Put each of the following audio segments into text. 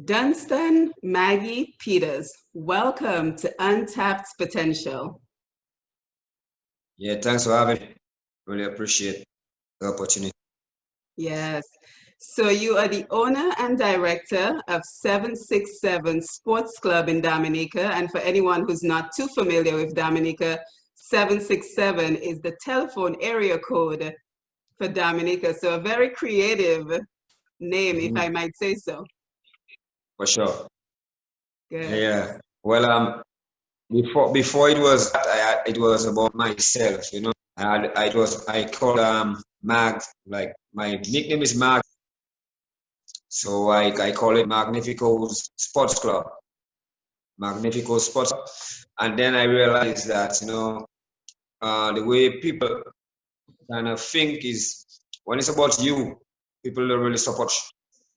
Dunstan, Maggie, Peters, welcome to Untapped Potential. Yeah, thanks for having me. Really appreciate the opportunity. Yes. So you are the owner and director of 767 Sports Club in Dominica. And for anyone who's not too familiar with Dominica, 767 is the telephone area code for Dominica. So a very creative name, if I Mhm. might say so. For sure. Good. Yeah. Well, before it was about myself. I called Mag. Like my nickname is Mag, so I call it Magnifico's Sports Club, Magnifico Sports. And then I realized that the way people kind of think is when it's about you, people don't really support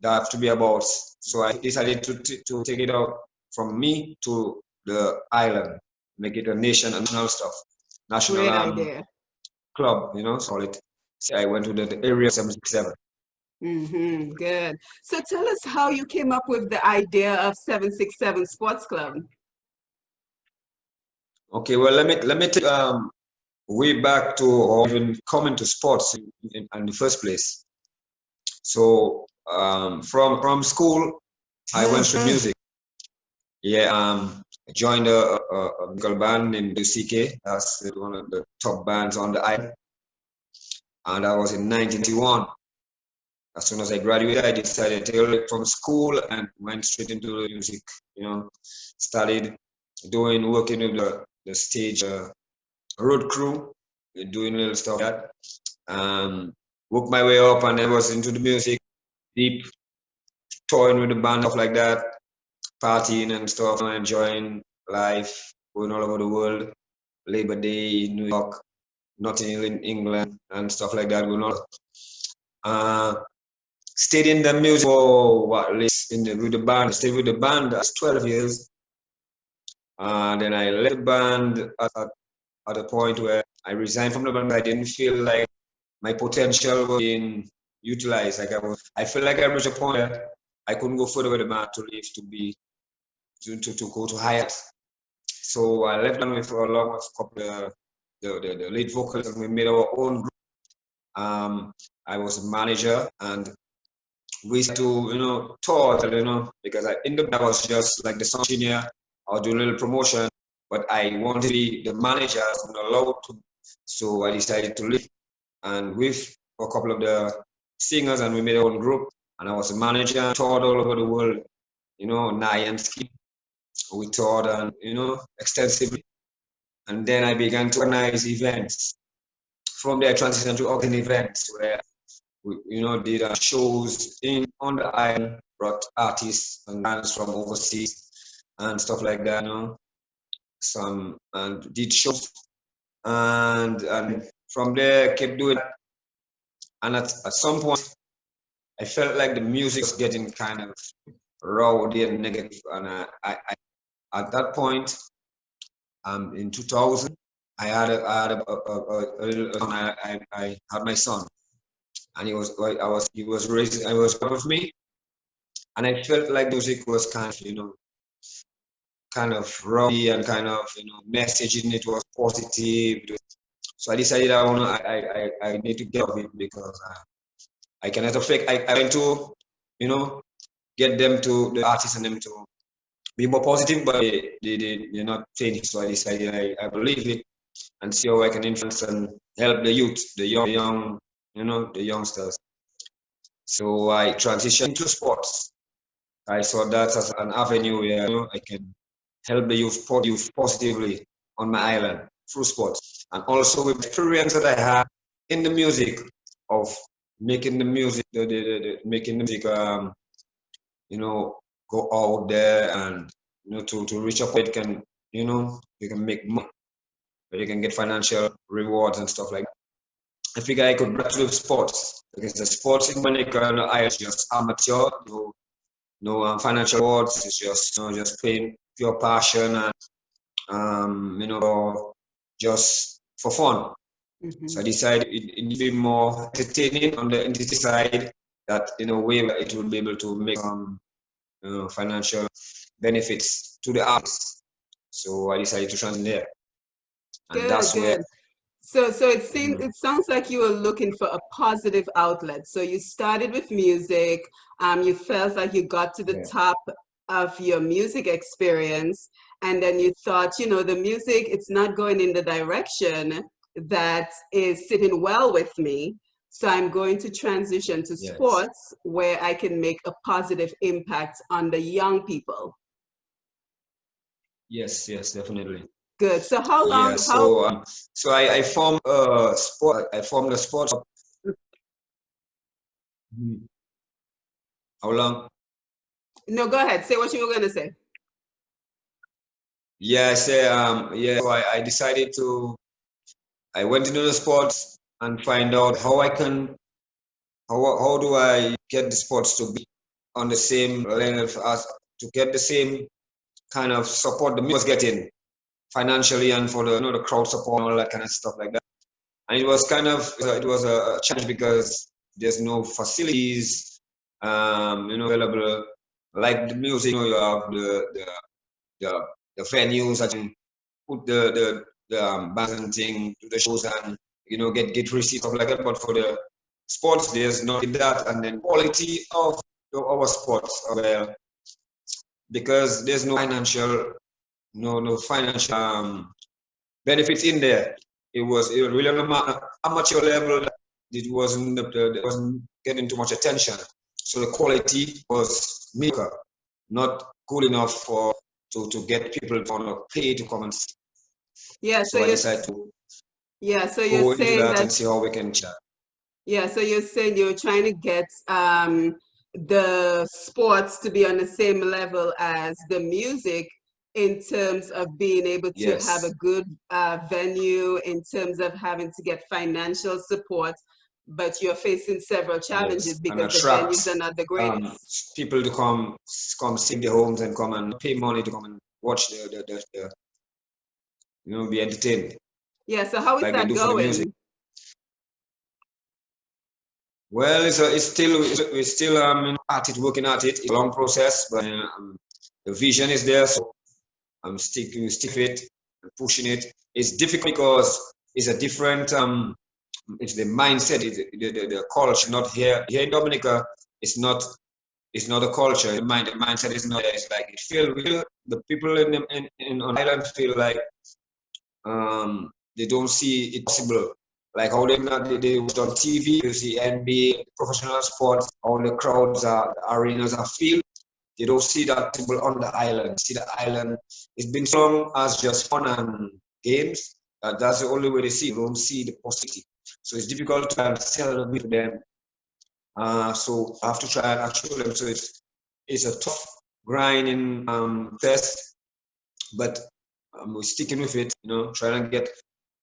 that have to be about. So I decided to take it out from me to the island, make it a national stuff, national Great idea. club, so it. So I went to the area 767. Good. So tell us how you came up with the idea of 767 Sports Club. Okay, well let me take way back to or even coming to sports in the first place. So from school, I went to music. Yeah, I joined a musical band named UCK. That's one of the top bands on the island. And that was in 1991. As soon as I graduated, I decided to take a break from school and went straight into the music. Started working with the stage road crew, doing little stuff like that. Worked my way up and I was into the music, deep touring with the band, stuff like that, partying and stuff, enjoying life, going all over the world. Labor Day in New York, Notting Hill in England, and stuff like that going on. Uh, Stayed in the music for what, with the band. I stayed with the band that's 12 years. Then I left the band at a point where I resigned from the band. I didn't feel like my potential was being utilized. I felt like I reached a point where I couldn't go further with the band to leave to go to Hyatt. So I left them with along with a couple of the lead vocals, and we made our own group. I was a manager, and we started to tour, because in the I was just like the sound engineer. I was doing a little promotion, but I wanted to be the manager. I wasn't allowed to, so I decided to leave, and with a couple of the singers, and we made our own group. And I was a manager, toured all over the world, Nye and Ski. We toured and extensively. And then I began to organize events. From there, I transitioned to organize events where we, did shows on the island, brought artists and bands from overseas and stuff like that. Some and did shows, and from there kept doing. And at some point, I felt like the music was getting kind of rowdy and negative, and I at that point, in 2000. I had a little son. I had my son, and he was raised. I was proud of me, and I felt like music was kind of rowdy and kind of messaging it was positive. So I decided I need to get off it because I cannot affect. I went to get them to the artists and them to be more positive, but they're not changing. So I decided I believe it and see how I can influence and help the youth, the young, the youngsters. So I transitioned into sports. I saw that as an avenue where I can help the youth positively on my island through sports, and also with experience that I had in the music of making the music, making the music, go out there and to reach up. It can you can make money, but you can get financial rewards and stuff like that. I figure I could bring to sports because the sports in Monica, I was just amateur, no financial rewards. It's just playing pure passion and just for fun. So I decided it needs to be more entertaining on the entertainment side. That in a way it will be able to make financial benefits to the artists. So I decided to transition there, and Good, that's where. good. So it seems, it sounds like you were looking for a positive outlet. So you started with music, you felt like you got to the Yeah. top of your music experience, and then you thought, you know, the music, it's not going in the direction that is sitting well with me. So I'm going to transition to Yes. sports where I can make a positive impact on the young people. Yes. Yes. Definitely. Good. So Yeah. So I formed a sport. I formed a sport. Mhm. How long? no, go ahead. Say what you were going to say. Yeah. I say yeah. So I decided to. I went into the sports and find out how I can. How do I get the sports to be on the same level as to get the same kind of support the music was getting financially and for the the crowd support and all that kind of stuff like that. And it was kind of it was a challenge because there's no facilities available like the music. You have the, the venues that you put the bands and thing to the shows and get receipts stuff like that. But for the sports, there's not that, and then quality of our sports well because there's no financial no financial benefits in there. It was really on amateur level. It wasn't getting too much attention. So the quality was mediocre, not good enough to get people to want to pay to come and see. Yeah, so So I you're decided to yeah, so you're go into saying that that and see how we can change that. yeah, so you're saying you're trying to get the sports to be on the same level as the music in terms of being able to have a Yes, good venue, in terms of having to get financial support, but you're facing several challenges yes, and because the attract venues are not the greatest. people to come see the homes and come and pay money to come and watch the be entertained Yeah, so how is like they that do for the music. going? Well, it's still we're still at it, working at it. It's a long process, but the vision is there, so I'm stick with it, and pushing it. It's difficult because it's a different it's the mindset, the culture. Not here in Dominica. It's not a culture. The mindset is not there. It's like it feel real. The people in on island feel like they don't see it possible. Like how they watch on TV, you see NBA, professional sports, all the crowds are, the arenas are filled. They don't see that possible on the island. See the island, it's been so long as just fun and games. That's the only way they see. They don't see the possibility. So it's difficult to sell it to them. So I have to try and actually them. So it's a tough grinding test, but we're sticking with it. Trying to get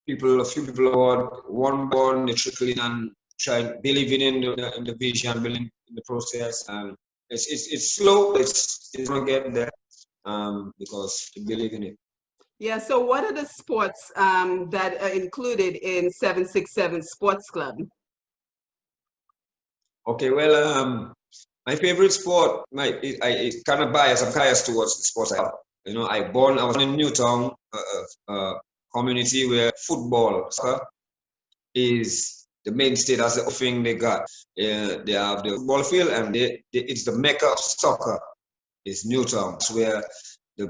a few people aboard, one born, they trickle in and try believing in the vision, believing in the process. And it's slow, it's gonna get there because you believe in it. Yeah, so what are the sports that are included in 767 Sports Club? Okay, well, my favorite sport, it's kind of biased. I'm biased towards the sports I have. I was in Newtown, community where football, soccer, is the mainstay. That's the thing they got. They have the football field, and it's the mecca of soccer. It's Newtown. That's where the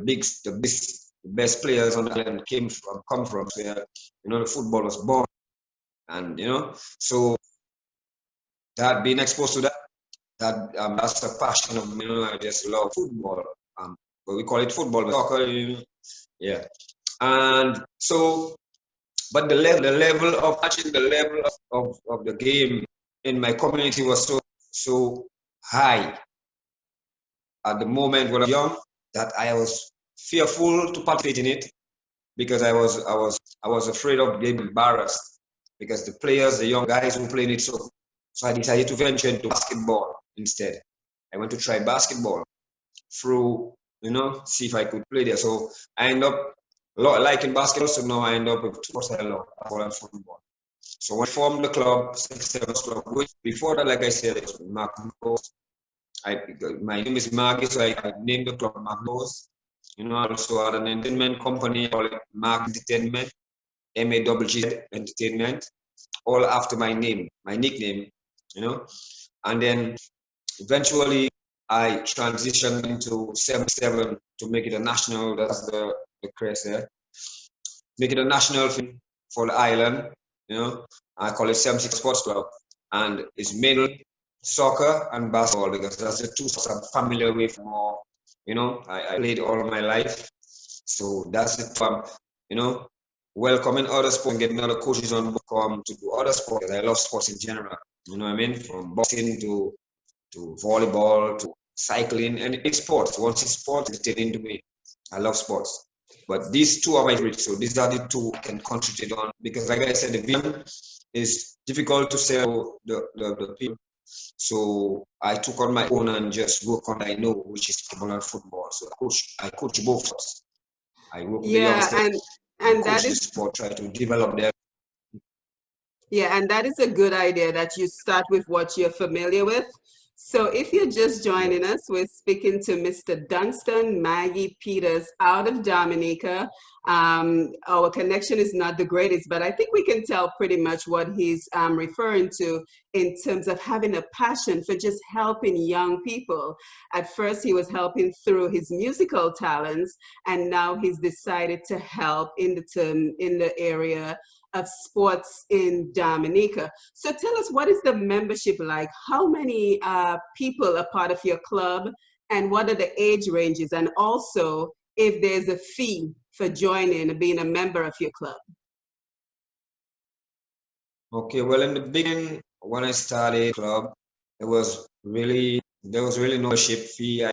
best players on the island come from. Where the football was born, and so that being exposed to that's a passion of me. I just love football. But we call it football, but soccer. Yeah. And so but the level of matching the level of the game in my community was so high at the moment when I was young that I was fearful to participate in it because I was afraid of being embarrassed because the players, the young guys who played it, so I decided to venture into basketball instead. I went to try basketball through see if I could play there. So I end up liking basketball, so now I end up with sports I love, basketball and football. So when I formed the club, 6 7 club, which before that, like I said, it was Mark My name is Maggie, so I named the club Magnos. I also had an entertainment company called Mag Entertainment, MAGG Entertainment, all after my name, my nickname, And then eventually I transitioned into 77 to make it a national, that's the crest there. Make it a national thing for the island, I call it 76 Sports Club. And it's mainly soccer and basketball because that's the two sports I'm familiar with more. I played all my life. So that's it from, welcoming other sports and getting other coaches on board come to do other sports. I love sports in general. You know what I mean? From boxing to volleyball to cycling and it's sports. Once it's sports, it's into me. I love sports. But these two are my favorites. So these are the two I can concentrate on because like I said, the vision is difficult to sell the people. So I took on my own and just work on what I know, which is football and football. So I coach both sports. I work with the youngsters and coach the sport, try to develop them. Yeah, and that is a good idea that you start with what you're familiar with. So if you're just joining us, we're speaking to Mr. Dunstan Maggie Peters out of Dominica. Our connection is not the greatest, but I think we can tell pretty much what he's referring to in terms of having a passion for just helping young people. At first, he was helping through his musical talents, and now he's decided to help in the area of sports in Dominica. So tell us, what is the membership like? How many people are part of your club, and what are the age ranges? And also, if there's a fee for joining and being a member of your club. Okay, well, in the beginning, when I started club, there was really no membership fee.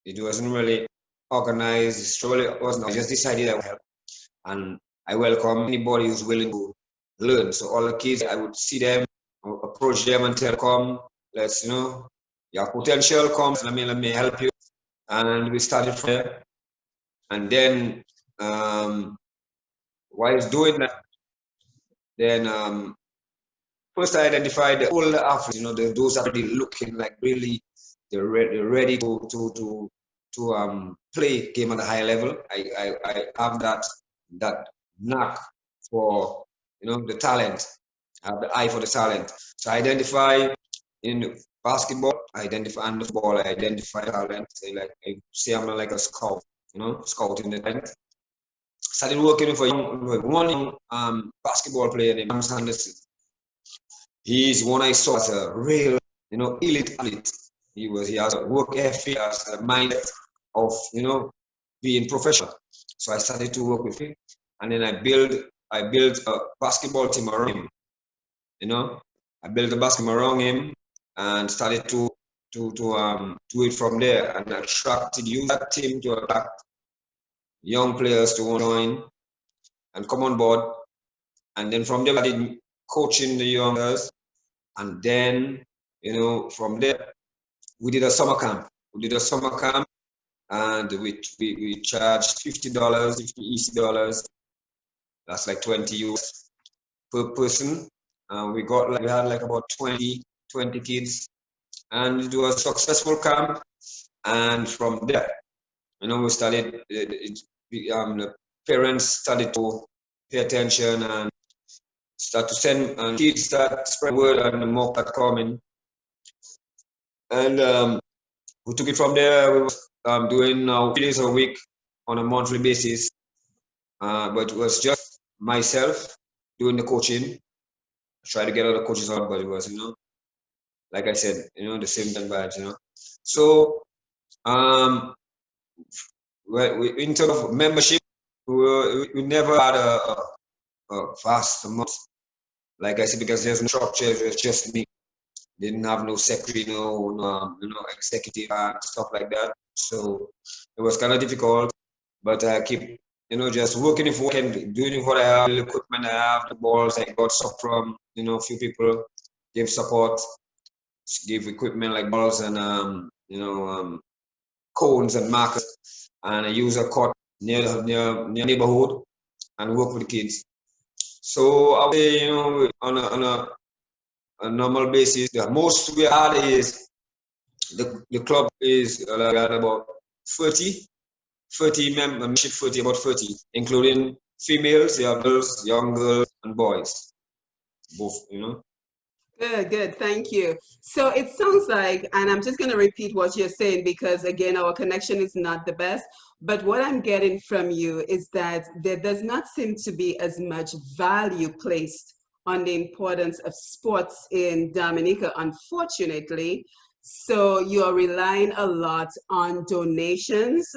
It wasn't really organized. I just decided I would help, and I welcome anybody who's willing to learn. So all the kids, I would see them, approach them and tell them, come, let's, your potential comes, let me help you. And we started from there. And then while doing that, then first I identified the older athletes, those are already looking like really they're ready to play game at a high level. I have that knack for the talent. I have the eye for the talent. So I identify in basketball, I identify in football, I identify talent. I say I'm like a scout, scouting the talent. Started working for one young basketball player named James Anderson. He's one I saw as a real, elite athlete. He has a work ethic, has a mindset of, being professional. So I started to work with him, and then I built a basketball team around him. I built a basketball around him and started to do it from there, and use that team to attract young players to join and come on board. And then from there, I did coaching the youngsters. And then, from there, we did a summer camp. And we charged $50, 50 EC dollars. That's like 20 US per person. We had like about 20 kids. And it was a successful camp. And from there, we started, the parents started to pay attention and start to send, and kids start spread word and the more that coming. And we took it from there. We were doing 3 days a week on a monthly basis. But it was just myself doing the coaching. I tried to get other coaches on, but it was, like I said, the same thing vibes, So, in terms of membership, we never had a vast amount. Like I said, because there's no structure, it was just me. Didn't have no secretary, no executive and stuff like that. So it was kind of difficult, but I keep, just working and doing what I have, the equipment I have, the balls I got stuff from, a few people give support, give equipment like balls and, cones and markers, and I use a court near neighborhood and work with the kids. So I would say, on a normal basis, the most we had is the club is like about 30, 30 membership, 30, about 30, including females, you have girls, young girls, and boys, both, you know. Good, good. Thank you. So it sounds like, and I'm just going to repeat what you're saying because, again, our connection is not the best. But what I'm getting from you is that there does not seem to be as much value placed on the importance of sports in Dominica, unfortunately. So you're relying a lot on donations,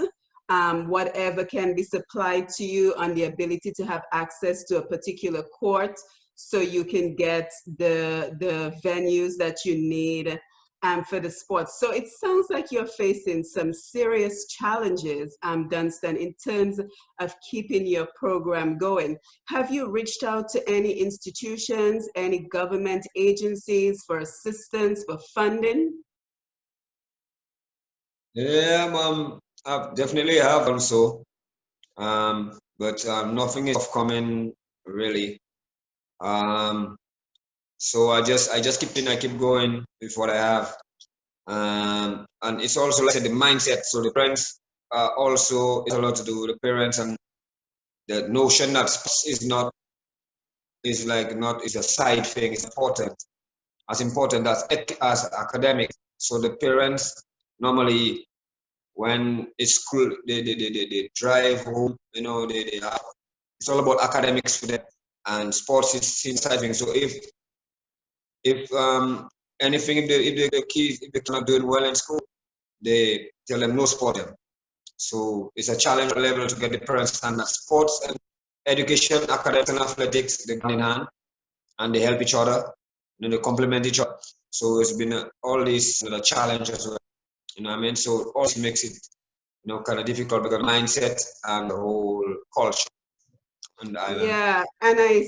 whatever can be supplied to you, on the ability to have access to a particular court so you can get the venues that you need for the sports. So it sounds like you're facing some serious challenges, Dunstan, in terms of keeping your program going. Have you reached out to any institutions, any government agencies for assistance, for funding? Yeah, I definitely have also, but nothing is forthcoming really. So I just I keep going with what I have. And it's also like I said, the mindset. So the parents also is a lot to do with the parents and the notion that sports is not is like not is a side thing. It's important as academics. So the parents normally when it's school they drive home. You know they have, it's all about academics for them, and sports is inside thing. So if anything if the kids if they're not doing well in school, they tell them no sport them. So it's a challenge level to get the parents to understand that sports and education, academics and athletics, they go hand in hand and they help each other, you know, they complement each other. So it's been all these challenges, you know what I mean? So all this makes it, you know, kind of difficult because mindset and the whole culture on the island. Yeah, and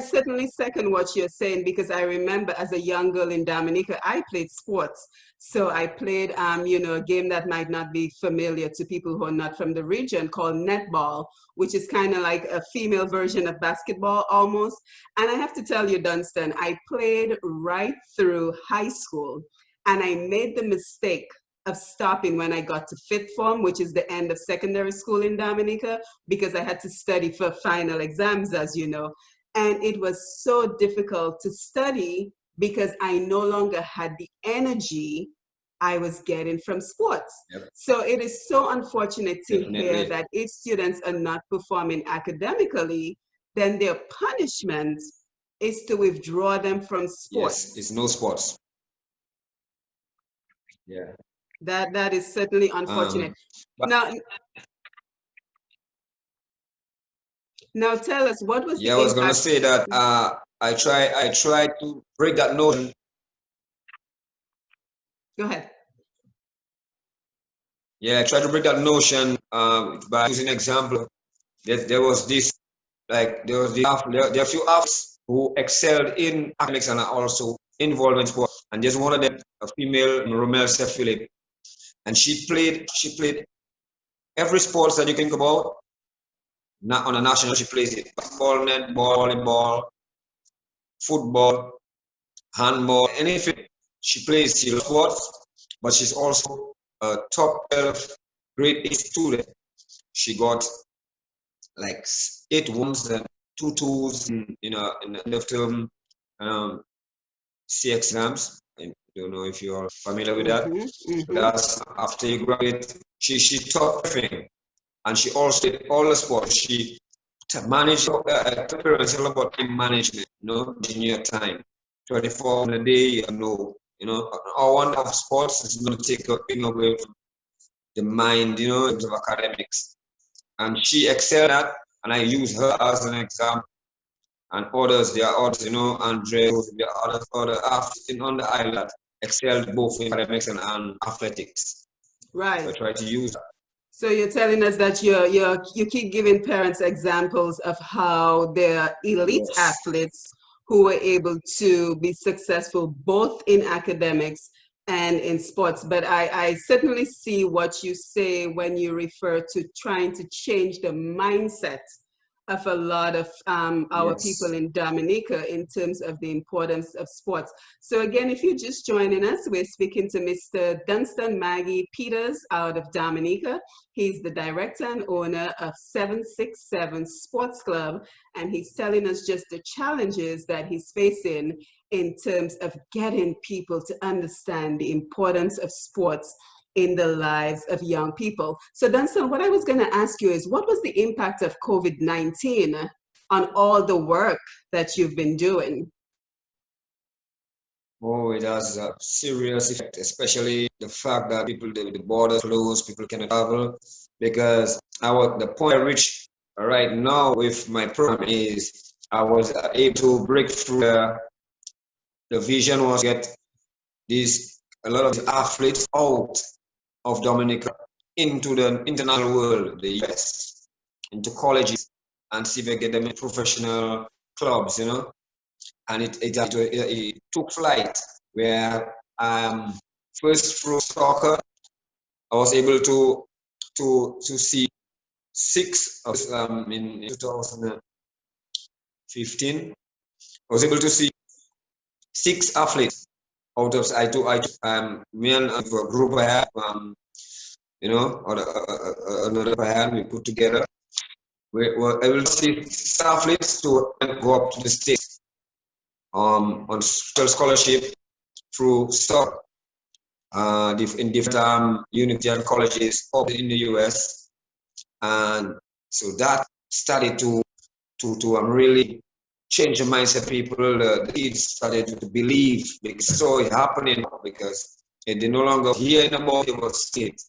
certainly second what you're saying because I remember as a young girl in Dominica, I played sports. So I played, a game that might not be familiar to people who are not from the region called netball, which is kind of like a female version of basketball almost. And I have to tell you, Dunstan, I played right through high school, and I made the mistake of stopping when I got to fifth form, which is the end of secondary school in Dominica, because I had to study for final exams, as you know. And it was so difficult to study because I no longer had the energy I was getting from sports. Yep. So it is so unfortunate to hear Definitely. that if students are not performing academically, then their punishment is to withdraw them from Yes, sports. it's no sports. Yeah. That is certainly unfortunate. Um, but Now, now tell us, what was yeah, the I was gonna impact? say that I try to break that notion. Go ahead. Yeah, I try to break that notion by using example. There was this like there are a few athletes who excelled in academics and are also involved in sport. And there's one of them, a female, Romel Philip, and she played every sports that you think about. Not on a national, she plays it: basketball, netball, volleyball, football, handball, anything. She plays. She loves sports, but she's also a top 12 grade 8 student. She got like 8 ones and 2 twos in the end of term um, C exams. I don't know if you're familiar with that. Mm-hmm, So mm-hmm. that's after you graduate. She taught everything, and she also did all the sports. She managed parents all about time management. You know, in your time, 24 hours a day. Our one of sports is going to take a thing away from the mind. You know, in terms of academics, and she excelled at. And I use her as an example. And others, there are others, Andre, there are other athletes on the island excelled both in academics and athletics. So I Right. try to use that. So you're telling us that you keep giving parents examples of how they're elite Yes. athletes who were able to be successful both in academics and in sports. But I certainly see what you say when you refer to trying to change the mindset of a lot of our people Yes. in Dominica in terms of the importance of sports. So again, if you're just joining us, we're speaking to Mr. Dunstan Maggie Peters out of Dominica. He's the director and owner of 767 Sports Club, and he's telling us just the challenges that he's facing in terms of getting people to understand the importance of sports in the lives of young people. So Dunstan, what I was going to ask you is, what was the impact of COVID-19 on all the work that you've been doing? Oh, it has a serious effect, especially the fact that the borders closed, people cannot travel. Because the point I reached right now with my program is I was able to break through the vision was get a lot of these athletes out of Dominica into the international world, the US, into colleges, and see if they get them in professional clubs, And it took flight where first through soccer, I was able to see six of in 2015. I was able to see six athletes out of me and a group I had or another I had we put together. We were able to see six athletes to go up to the States on special scholarship through soccer in different university and colleges up in the US, and so that started to really change the mindset of people. The kids started to believe because so it happening because they no longer hearing about it, was see it.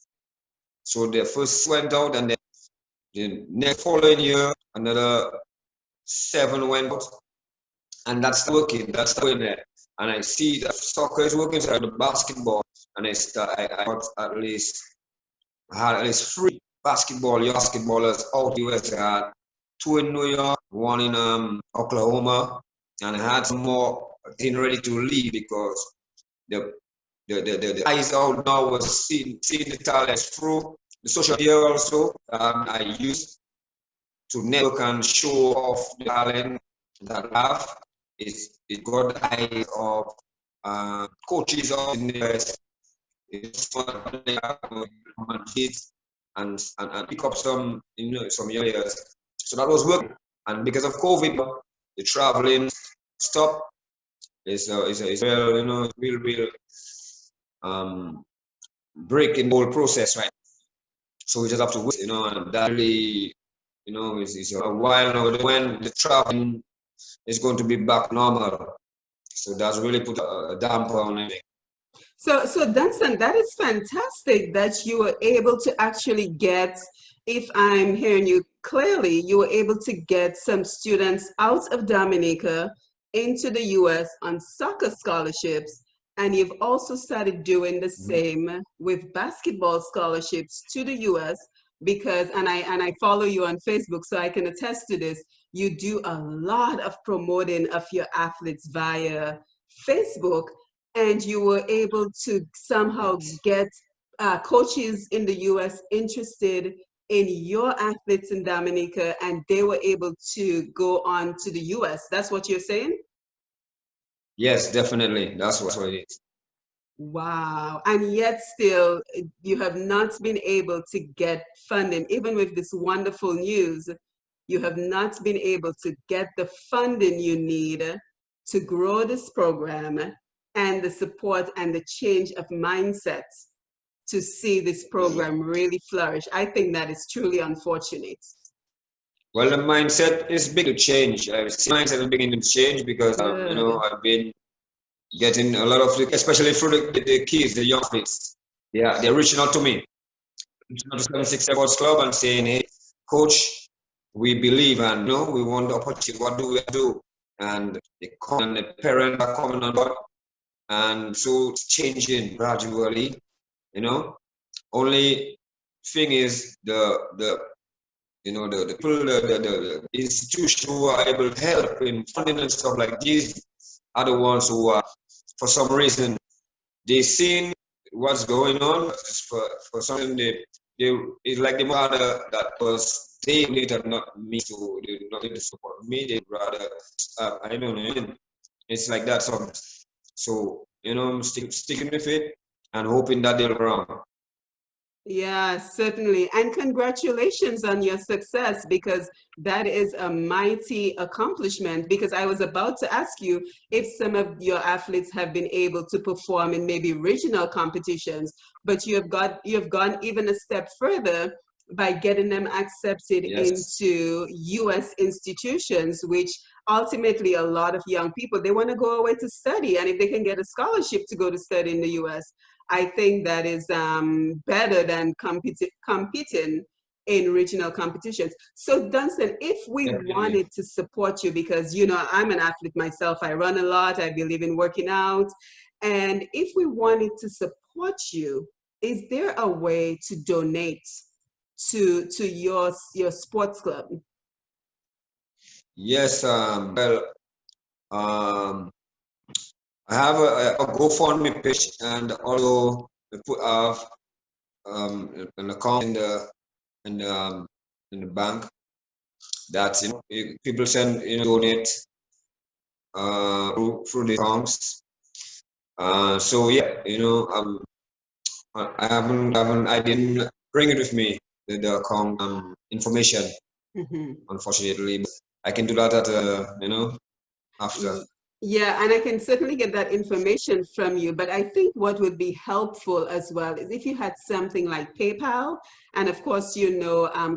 So they first went out, and then the next following year another 7 went out, and that's working. That's going there. And I see that soccer is working, so the basketball, and I got had at least 3 basketballers out the US. I had 2 in New York, 1 in Oklahoma, and I had some more getting ready to leave because the eyes out now was seeing the talents through the social media also. I used to network and show off the talent that I have. It got the eyes of coaches out in the US. It's and pick up some some areas. So that was working. And because of COVID, the traveling stopped. It's a real breaking the whole process, right? So we just have to wait, and that really, is a while now when the traveling is going to be back normal. So that's really put a damper on it. So Dunstan, that is fantastic that you were able to actually get, if I'm hearing you clearly, you were able to get some students out of Dominica into the US on soccer scholarships. And you've also started doing the same with basketball scholarships to the US because, and I follow you on Facebook, so I can attest to this, you do a lot of promoting of your athletes via Facebook, and you were able to somehow get coaches in the US interested in your athletes in Dominica, and they were able to go on to the US. That's what you're saying? Yes, definitely. That's what it is. Wow. And yet still, you have not been able to get funding. Even with this wonderful news, you have not been able to get the funding you need to grow this program and the support and the change of mindset to see this program really flourish. I think that is truly unfortunate. Well, the mindset is big to change. I see mindset is beginning to change because I've been getting a lot of, especially through the kids, the young kids. Yeah, they're reaching out to me, reaching out to 76 Sports Club and saying, "Hey, coach, we believe and we want the opportunity. What do we do?" And the parents are coming on board, and so it's changing gradually. Only thing is the people, the institutions who are able to help in funding and stuff like this are the ones who are, for some reason, they seen what's going on. For something it's like the mother that was they later not me to they not to support me. They rather I don't know. It's like that sometimes. So I'm sticking with it and hoping that they'll around. Yeah, certainly. And congratulations on your success, because that is a mighty accomplishment. Because I was about to ask you if some of your athletes have been able to perform in maybe regional competitions, but you've gone even a step further by getting them accepted Yes. into US institutions, which ultimately a lot of young people, they want to go away to study. And if they can get a scholarship to go to study in the US, I think that is better than competing in regional competitions. So Dunstan, if we Definitely. wanted to support you, because I'm an athlete myself, I run a lot, I believe in working out, and if we wanted to support you, is there a way to donate to your sports club? Yes. Well. I have a GoFundMe page, and also we put have an account in the bank that people send donate through the accounts. So yeah, I didn't bring it with me, the account information, Mm-hmm. unfortunately. But I can do that at after. Yeah, and I can certainly get that information from you. But I think what would be helpful as well is if you had something like PayPal. And of course,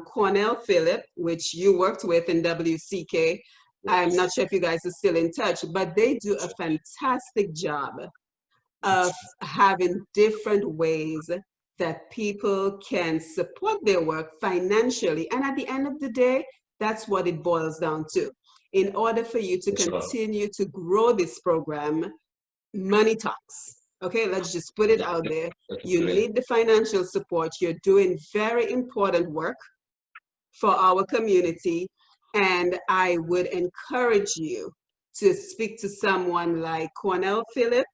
Cornell Phillip, which you worked with in WCK. I'm not sure if you guys are still in touch, but they do a fantastic job of having different ways that people can support their work financially. And at the end of the day, that's what it boils down to. In order for you to For sure. continue to grow this program, money talks. Okay, let's just put it Yeah, out there. You definitely. need the financial support. You're doing very important work for our community. And I would encourage you to speak to someone like Cornell Phillip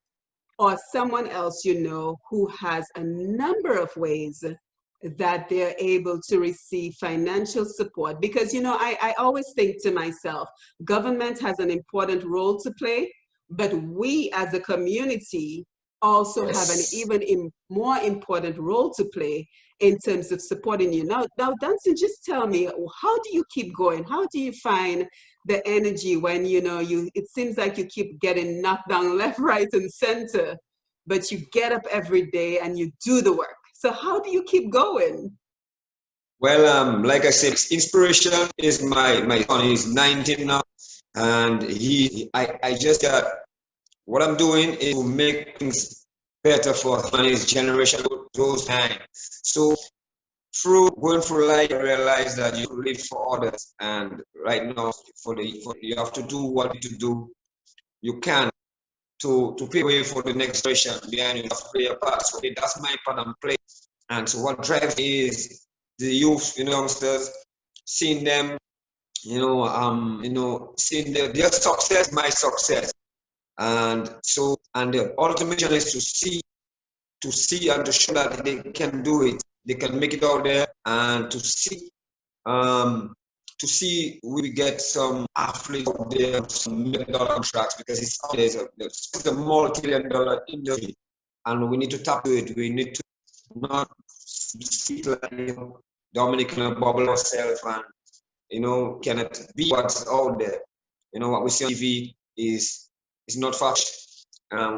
or someone else who has a number of ways that they're able to receive financial support. Because I always think to myself, government has an important role to play, but we as a community also have an Yes. even more important role to play in terms of supporting you. Now, Danson, just tell me, how do you keep going? How do you find the energy when it seems like you keep getting knocked down left, right, and center, but you get up every day and you do the work? So how do you keep going? Well, like I said, inspiration is my son. He's 19 now, and I just got what I'm doing is to make things better for him and his generation, those time. So through going through life, I realize that you live for others, and right now, you have to do what you do. You can to pave way for the next generation behind you. You have to play your part. So that's my part I'm playing. And so what drives me is the youth, youngsters, seeing them, seeing their success, my success. And so, and the ultimate mission is to see and to show that they can do it. They can make it out there, and um, to see we get some athletes out there, some million-dollar contracts, because it's out there. It's a multi-billion dollar industry, and we need to tap to it. We need to not sit like Dominican bubble ourselves, and cannot be what's out there. What we see on TV is not fact.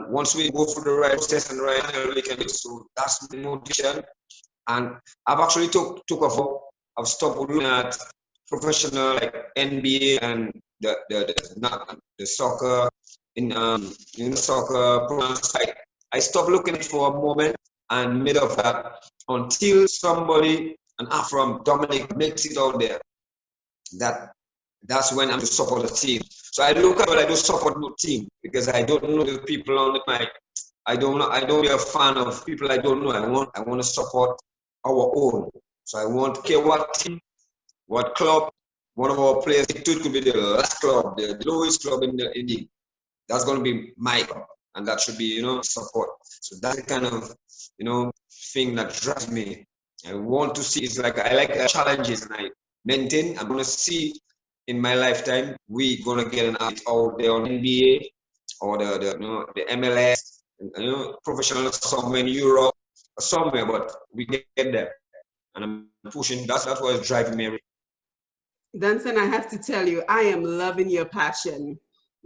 Once we go through the right process and the right channel, we can do it. So that's the motivation. And I've actually took off. I've stopped looking at professional like NBA and the soccer in soccer programs. I stopped looking at it for a moment and made of that until somebody, an Afro Dominic, makes it out there. That's when I'm to support the team. So I look at what I do support no team, because I don't know the people on my. I don't be a fan of people I don't know. I want to support our own. So I want care what team, what club, one of our players. It could be the last club, the lowest club in the league. That's going to be my club, and that should be support. So that's the kind of thing that drives me. I want to see. It's like I like challenges, and maintain. I'm gonna see in my lifetime we gonna get an athlete out there on NBA or the MLS, professional somewhere in Europe or somewhere, but we get there. And I'm pushing. That's what's driving me. Dunstan, I have to tell you, I am loving your passion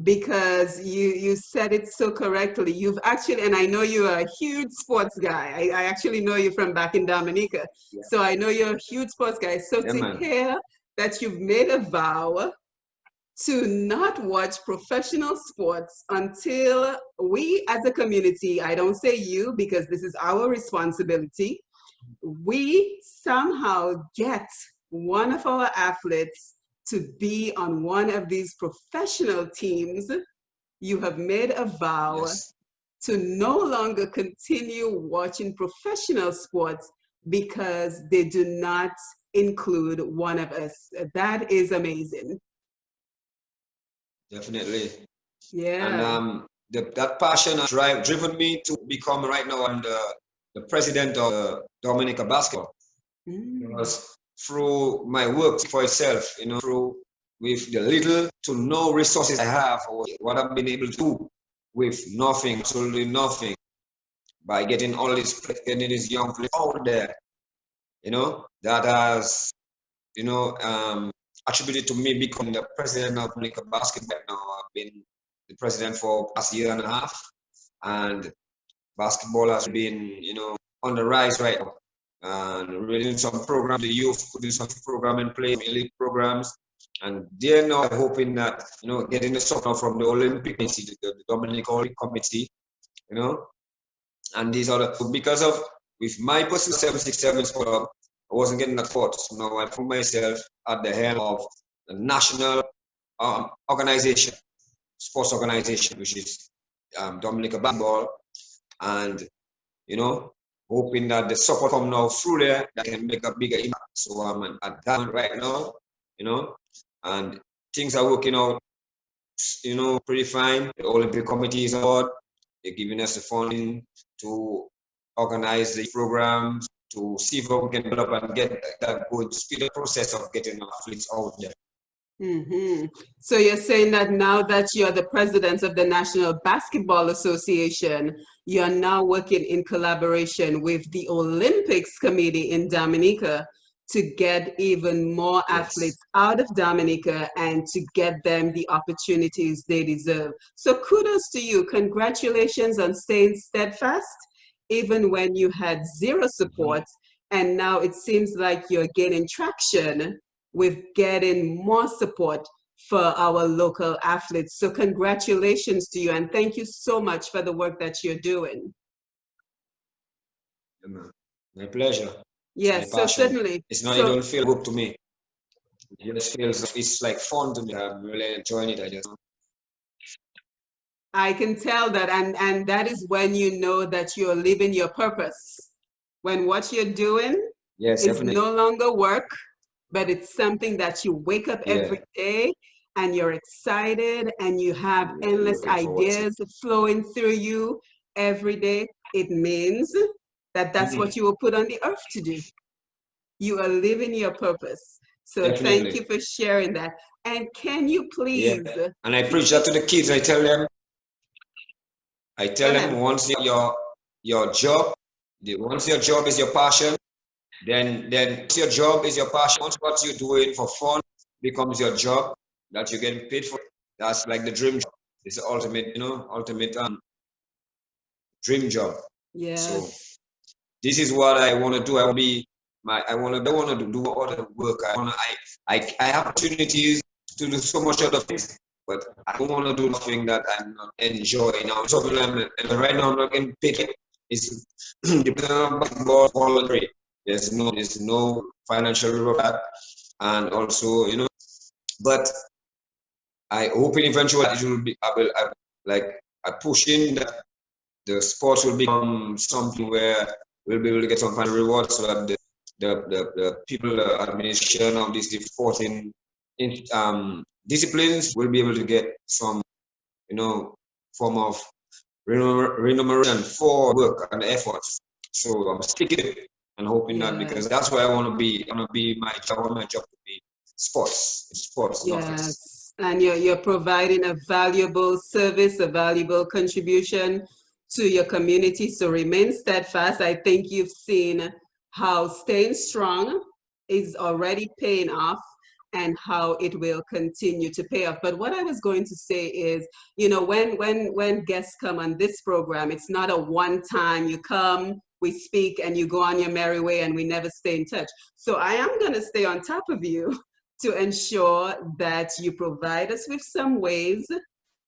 because you said it so correctly. You've actually, and I know you're a huge sports guy. I actually know you from back in Dominica. Yeah. So I know you're a huge sports guy. So Yeah, to man. hear that you've made a vow to not watch professional sports until we as a community, I don't say you because this is our responsibility, we somehow get one of our athletes to be on one of these professional teams. You have made a vow Yes. to no longer continue watching professional sports because they do not include one of us. That is amazing. Definitely. Yeah. And that passion has driven me to become right now the president of Dominica Basketball. Because through my work for itself, through with the little to no resources I have, or what I've been able to do with nothing, absolutely nothing, by getting getting these young players out there, that has, attributed to me becoming the president of Dominica Basketball. Now I've been the president for past year and a half, and basketball has been, on the rise right now. And we're doing some programs, the youth putting some program in place, elite programs, and they're now hoping that, getting the support from the Olympic Committee, the Dominican Olympic Committee, and these other, because of, with my personal 767 club, I wasn't getting that support. So now I put myself at the helm of the national organization, sports organization, which is Dominica Basketball, and hoping that the support come now through there that can make a bigger impact. So I'm at that right now, and things are working out, pretty fine. The Olympic Committee is on board. They're giving us the funding to organize the programs, to see if we can develop and get that good speed the process of getting athletes out there. So you're saying that now that you're the president of the National Basketball Association, you're now working in collaboration with the Olympics Committee in Dominica to get even more athletes out of Dominica and to get them the opportunities they deserve. So kudos to you. Congratulations on staying steadfast, even when you had zero support. And now it seems like you're gaining traction with getting more support for our local athletes. So congratulations to you, and thank you so much for the work that you're doing. My pleasure. Yes, so certainly. It's not, it don't feel good to me. It just feels, it's like fun to me. I'm really enjoying it. I can tell that, and that is when you know that you're living your purpose. When what you're doing is no longer work, but it's something that you wake up every day and you're excited and you have endless ideas flowing through you every day. It means that that's what you were put on the earth to do. You are living your purpose. So thank you for sharing that. And can you please? Yeah. And I preach that to the kids. I tell them once your job, once your job is your passion, then your job is your passion. Once what you're doing for fun becomes your job that you're getting paid for, that's like the dream job. It's the ultimate, ultimate dream job. Yes. So this is what I want to do. I want to do all the work. I have opportunities to do so much other things, but I don't want to do nothing that I'm not enjoying. Right now I'm not getting paid. It's the basketball voluntary. There's no financial reward, and also but I hope eventually it will be. I push in that the sports will become something where we'll be able to get some kind of reward, so that the people, the administration of these sporting disciplines will be able to get some form of remuneration for work and efforts. So I'm sticking it and hoping that, because that's where I want to be. I want to be my job to be. sports, nothing. Yes, and you're providing a valuable service, a valuable contribution to your community. So remain steadfast. I think you've seen how staying strong is already paying off and how it will continue to pay off. But what I was going to say is, you know, when guests come on this program, it's not a one time you come, we speak, and you go on your merry way and we never stay in touch. So I am going to stay on top of you to ensure that you provide us with some ways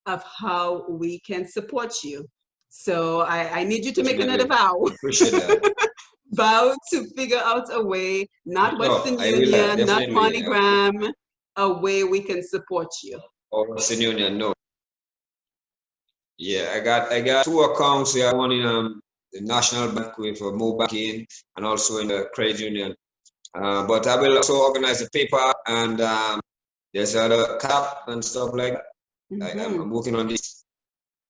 of how we can support you. So I need you to make another Definitely. vow. Appreciate that. Vow to figure out a way, not Sure, Western I will Union, not definitely. MoneyGram, a way we can support you. Or Western Union, no. Yeah, I got two accounts here. One in the National Bank with mobile banking, and also in the credit union. But I will also organize the paper, and there's other cap and stuff like that. I'm working on this.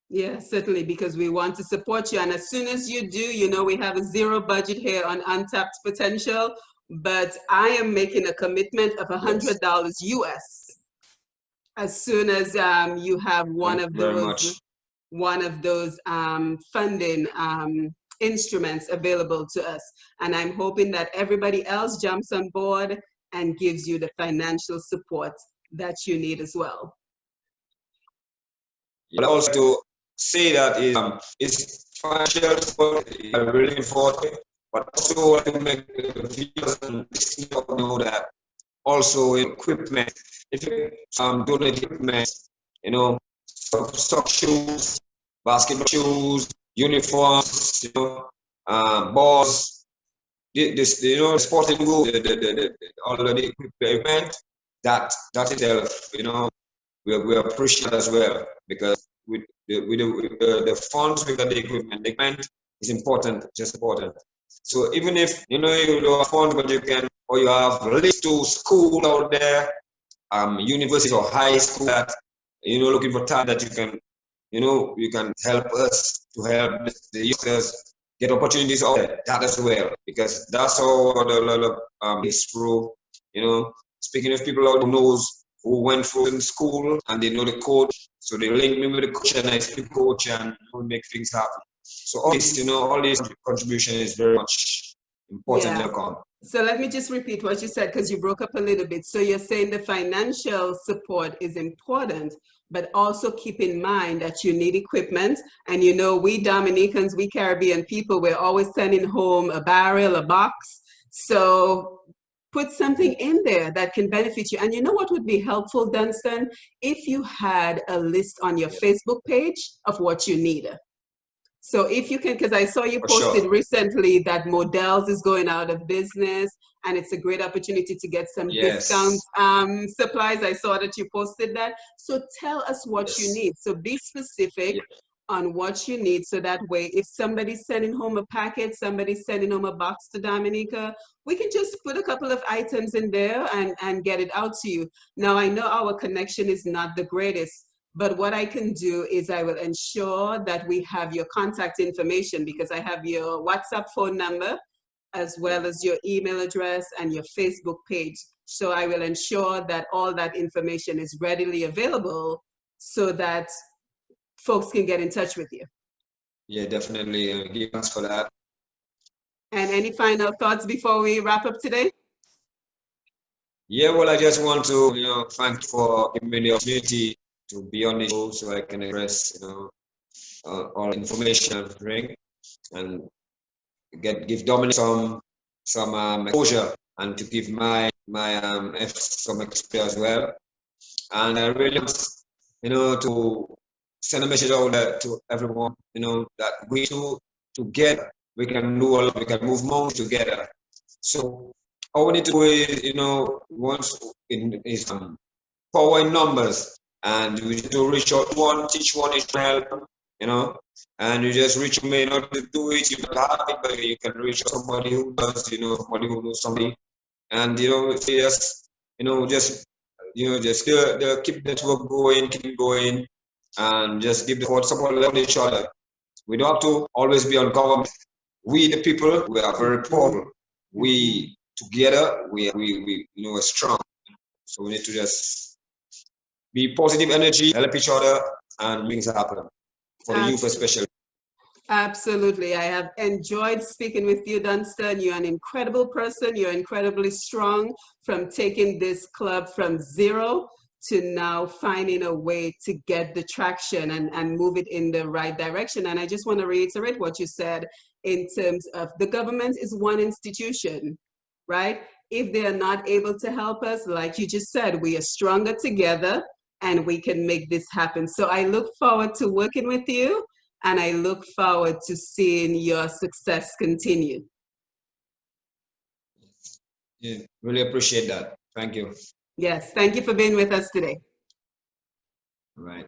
Yeah, certainly, because we want to support you. And as soon as you do, you know, we have a zero budget here on Untapped Potential, but I am making a commitment of Yes. $100 US as soon as you have Thank you very much. one of those funding instruments available to us. And I'm hoping that everybody else jumps on board and gives you the financial support that you need as well. But also to say that is financial support is really important, but also to make the viewers and listeners know that also equipment. If you donate equipment, you know, sock shoes, basketball shoes, uniforms, you know, balls, this you know, sporting goods, all of the equipment, that itself, you know, we appreciate as well, because with the funds we got the equipment is important, just important. So even if you know you don't have funds, but you can, or you have links to school out there, universities or high school that you know looking for talent that you can, you know, you can help us to help the youngsters get opportunities out there, that as well, because that's how the is through, you know, speaking of people out who knows, who went through in school and they know the coach, so they link me with the coach and I speak coach and we make things happen. So all this, you know, all this contribution is very much important to Yeah. account. So let me just repeat what you said because you broke up a little bit. So you're saying the financial support is important, but also keep in mind that you need equipment. And you know, we Dominicans, we Caribbean people, we're always sending home a barrel, a box. So put something in there that can benefit you. And you know what would be helpful, Dunstan? If you had a list on your Facebook page of what you need. So if you can, because I saw you For posted sure. recently that Models is going out of business and it's a great opportunity to get some discount Yes. supplies. I saw that you posted that. So tell us what you Yes. need. So be specific on what you need. So that way, if somebody's sending home a packet, somebody's sending home a box to Dominica, we can just put a couple of items in there and get it out to you. Now, I know our connection is not the greatest, but what I can do is I will ensure that we have your contact information because I have your WhatsApp phone number as well as your email address and your Facebook page. So I will ensure that all that information is readily available so that folks can get in touch with you. Yeah, definitely. Give thanks for that. And any final thoughts before we wrap up today? Yeah, well, I just want to, you know, thank you for giving me the opportunity to be on the show so I can express, you know, all information I bring and give Dominic some exposure and to give my some experience as well. And I really want, you know, to send a message out there to everyone, you know, that we two together we can do a lot, we can move mountains together. So all we need to do is, you know, once in is power in numbers, and we need to reach out one, teach one, each help, you know, and you just reach me not to do it, you don't have it, but you can reach somebody who does, you know, somebody who knows somebody, and you know, just you know, just keep the network going, keep it going, and just give the support on each other. We don't have to always be on government. We the people, we are very powerful. We together, we you know, are strong. So we need to just be positive energy, help each other, and things happen for the youth especially. Absolutely. I have enjoyed speaking with you, Dunstan. You're an incredible person. You're incredibly strong from taking this club from zero to now finding a way to get the traction and move it in the right direction. And I just want to reiterate what you said in terms of the government is one institution, right? If they are not able to help us, like you just said, we are stronger together and we can make this happen. So I look forward to working with you and I look forward to seeing your success continue. Yeah, really appreciate that. Thank you. Yes, thank you for being with us today. All right.